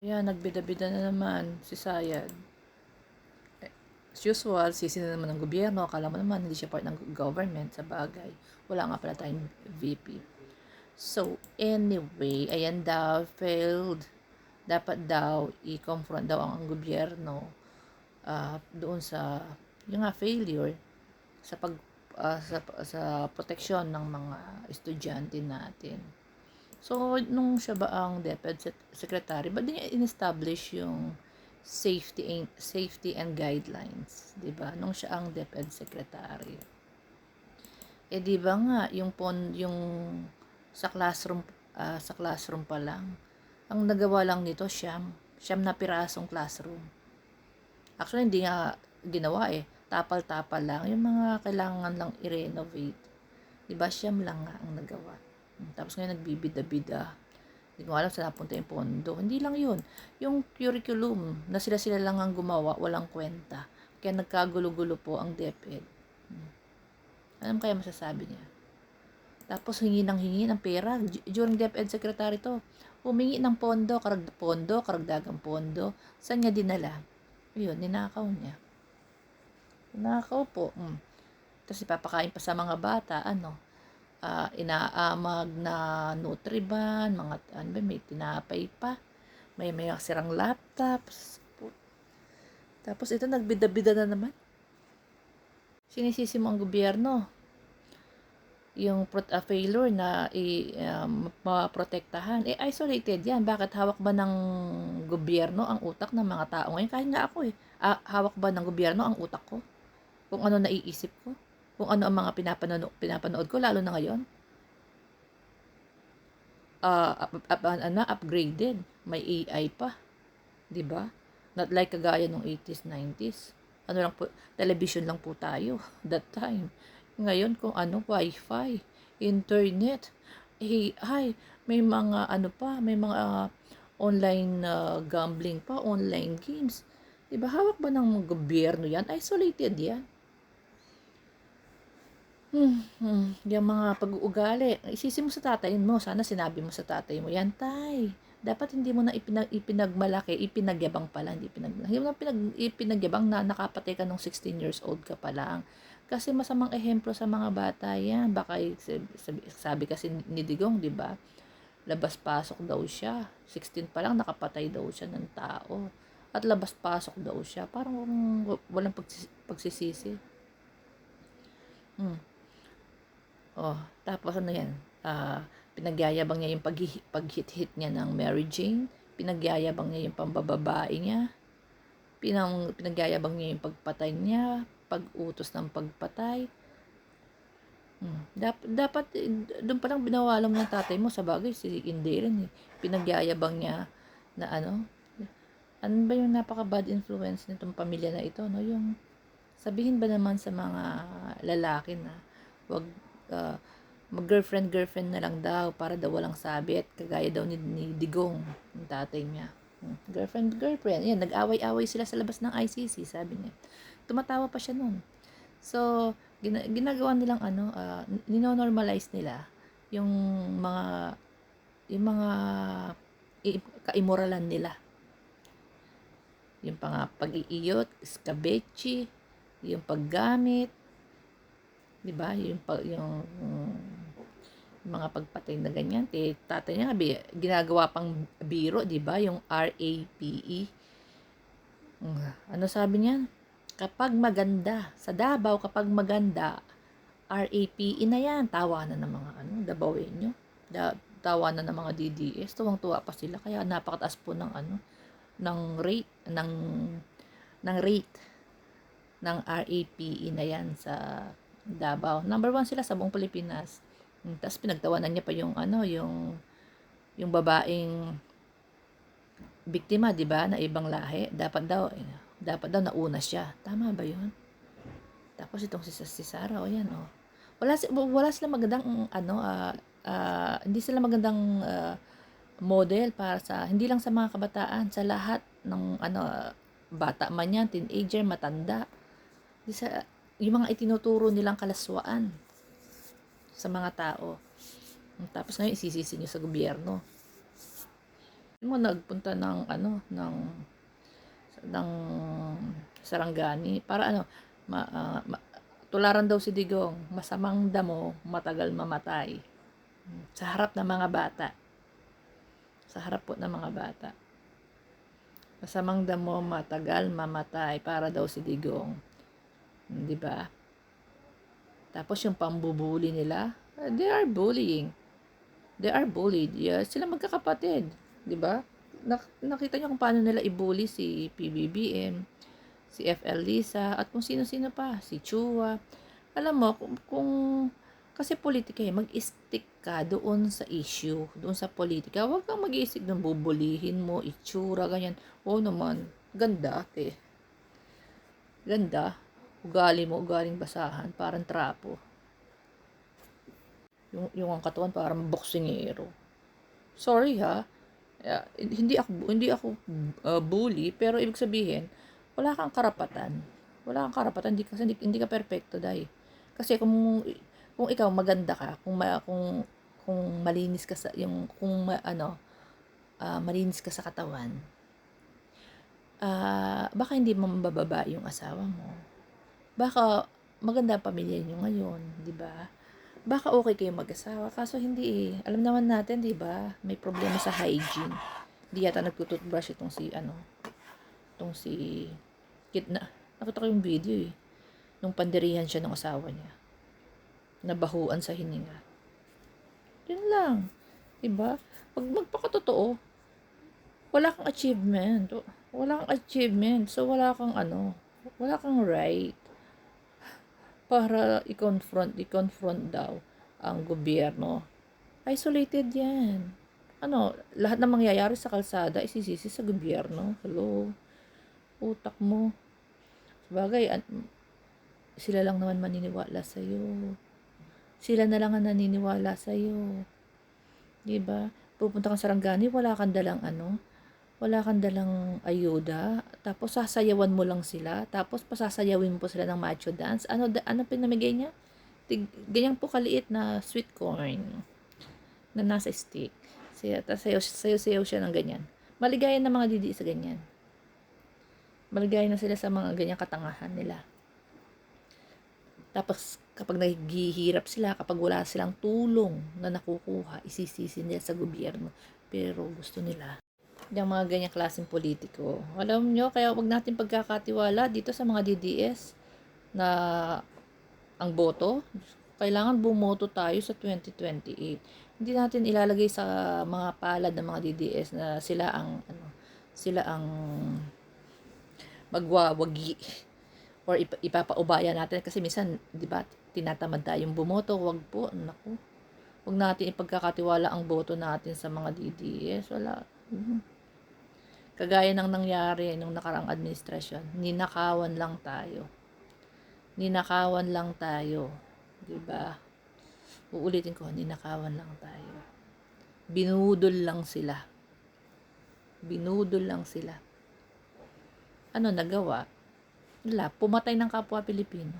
Ayan, nagbida-bida na naman si Sayad. As usual, sisi na naman ng gobyerno. Akala mo naman, hindi siya part ng government sa bagay. Wala nga pala tayong VP. So, anyway, ayan daw, failed. Dapat daw, i-confront daw ang gobyerno doon sa, yung nga, failure sa sa proteksyon ng mga estudyante natin. So, nung siya ba ang DepEd Secretary, ba di niya in-establish yung safety and guidelines, 'di ba? Nung siya ang DepEd Secretary. Eh di ba nga yung sa classroom pa lang. Ang nagawa lang nito siyam na pirasong classroom. Actually hindi nga ginawa eh. Tapal-tapal lang yung mga kailangan lang i-renovate. 'Di ba siyam lang nga ang nagawa. Tapos ngayon nagbibida-bida. Hindi ko alam saan napunta yung pondo. Hindi lang yun. Yung curriculum na sila-sila lang ang gumawa, walang kwenta. Kaya nagkagulo-gulo po ang DepEd. Alam kaya masasabi niya? Tapos hingi ng pera. During DepEd Secretary to, humingi ng karagdagang pondo. Saan niya dinala? Yun, ninakaw niya. Ninakaw po. Tapos ipapakain pa sa mga bata, inaamag na Nutriban, mga may tinapay pa, may sirang laptops. Tapos ito nagbida-bida na naman. Sinisisi mo ang gobyerno. Yung failure na maprotektahan. Isolated yan. Bakit hawak ba ng gobyerno ang utak ng mga tao ngayon? Kahit nga ako hawak ba ng gobyerno ang utak ko? Kung ano naiisip ko? Kung ano ang mga pinapanood ko, lalo na ngayon? Upgraded. May AI pa. 'Di ba? Not like kagaya nung 80s, 90s. Ano lang po, television lang po tayo that time. Ngayon kung wifi, internet, AI, may mga may mga online gambling pa, online games. 'Di ba? Hawak ba ng gobyerno 'yan? Isolated 'yan. Yung mga pag-uugali. Isisi mo sa tatay mo. Sana sinabi mo sa tatay mo, yan tay. Dapat hindi mo na ipinagmalaki, ipinagyabang pala, hindi mo na ipinagyabang na nakapatay ka nung 16 years old ka pa lang. Kasi masamang ehemplo sa mga bata yan. Baka sabi kasi ni Digong, di ba? Labas-pasok daw siya. 16 pa lang nakapatay daw siya ng tao. At labas-pasok daw siya. Parang walang pagsisisi. Tapos ano yan? Pinagyayabang niya yung pag-hit-hit niya ng Mary Jane. Pinagyayabang niya yung pambababae niya. Pinagyayabang niya yung pagpatay niya, pag-utos ng pagpatay. Dapat doon pa lang binawalan mo ng tatay mo, sa bagay si hindi rin eh. Pinagyayabang niya na ano ba yung napaka-bad influence nitong pamilya na ito, no? Yung sabihin ba naman sa mga lalaki na wag mag-girlfriend na lang daw para daw walang sabit, kagaya daw ni Digong, yung tatay niya. Girlfriend. Yan, nag-away-away sila sa labas ng ICC, sabi niya. Tumatawa pa siya noon. So, ginagawa nilang nino-normalize nila yung mga kaimoralan nila. Yung pag-iiyot, skabechi, yung paggamit, 'di ba? Yung mga pagpatay na ganyan, tatay niya ginagawa pang biro, 'di ba? Yung RAPE. Ano sabi niya? Kapag maganda, sa Davao kapag maganda, RAPE na yan. Tawanan ng mga Davaoenyo. Tawanan ng mga DDS. Tuwang-tuwa pa sila kaya napakataas po ng ng rate ng RAPE na yan sa Davao. Number 1 sila sa buong Pilipinas. Tapos pinagtawanan niya pa yung babaeng biktima, 'di ba, na ibang lahi. Dapat daw nauna siya. Tama ba 'yun? Tapos itong si Sarah, yan Wala sila magandang hindi sila magandang model para hindi lang sa mga kabataan, sa lahat ng bata man yan, teenager, matanda. Yung mga itinuturo nilang kalaswaan sa mga tao. Tapos ngayon isisisi nyo sa gobyerno. mo nagpunta ng ng Sarangani para ma, ah, ma- tularan daw si Digong, masamang damo, matagal mamatay. Sa harap ng mga bata. Sa harap po ng mga bata. Masamang damo, matagal mamatay para daw si Digong. Di ba? Tapos yung pambubuli nila, they are bullying. They are bullied. Yeah, sila magkakapatid. Di ba? Nakita niyo kung paano nila i-bully si PBBM, si FL Lisa, at kung sino-sino pa, si Chua. Alam mo, kung kasi politika mag-stick ka doon sa issue, doon sa politika. Huwag kang mag-iisip ng bubulihin mo, itsura, ganyan. Oo naman, ganda, te. Ganda. Ugali mo, ugaling basahan, parang trapo. Yung ang katawan parang boksingero. Sorry ha. Hindi ako bully, pero ibig sabihin, wala kang karapatan. Wala kang karapatan kasi hindi ka perpekto dai. Kasi kung ikaw maganda ka, kung malinis ka sa yung kung malinis ka sa katawan, baka hindi mo mabababa yung asawa mo. Baka maganda ang pamilya niyo ngayon, di ba? Baka okay kayo mag-asawa, kaso hindi eh. Alam naman natin, di ba? May problema sa hygiene. Di yata nagtututbrush itong si Kidna. Nakita ko yung video eh. Nung pandirihan siya ng asawa niya. Nabahuan sa hininga. Yun lang. Diba? Pag magpakatotoo, wala kang achievement. Wala kang achievement. So, wala kang right para i-confront daw ang gobyerno. Isolated yan. Lahat ng mangyayari sa kalsada isisisi sa gobyerno. Hello? Utak mo. Sabagay, sila lang naman maniniwala sa'yo. Sila na lang ang naniniwala sa'yo. Diba? Pupunta kang Sarangani, wala kang dalang ayuda, tapos sasayawan mo lang sila, tapos pasasayawin mo po sila ng macho dance. Ano pinamigay niya? Ganyan po kaliit na sweet corn na nasa stick. Tapos sayaw siya ng ganyan. Maligaya na mga didi sa ganyan. Maligaya na sila sa mga ganyang katangahan nila. Tapos kapag naghihirap sila, kapag wala silang tulong na nakukuha, isisisi nila sa gobyerno. Pero gusto nila yung mga ganyang klaseng politiko. Alam nyo, kaya wag natin pagkakatiwala dito sa mga DDS na ang boto. Kailangan bumoto tayo sa 2028. Hindi natin ilalagay sa mga palad ng mga DDS na sila ang magwawagi or ipapaubaya natin kasi minsan, 'di ba, tinatamad tayong bumoto. Wag po, naku. Wag natin ipagkakatiwala ang boto natin sa mga DDS. Wala. Kagaya ng nangyari nung nakaraang administrasyon, ninakawan lang tayo. Ninakawan lang tayo. 'Di ba? Uulitin ko, ninakawan lang tayo. Binudol lang sila. Binudol lang sila. Ano nagawa? Wala, pumatay ng kapwa Pilipino.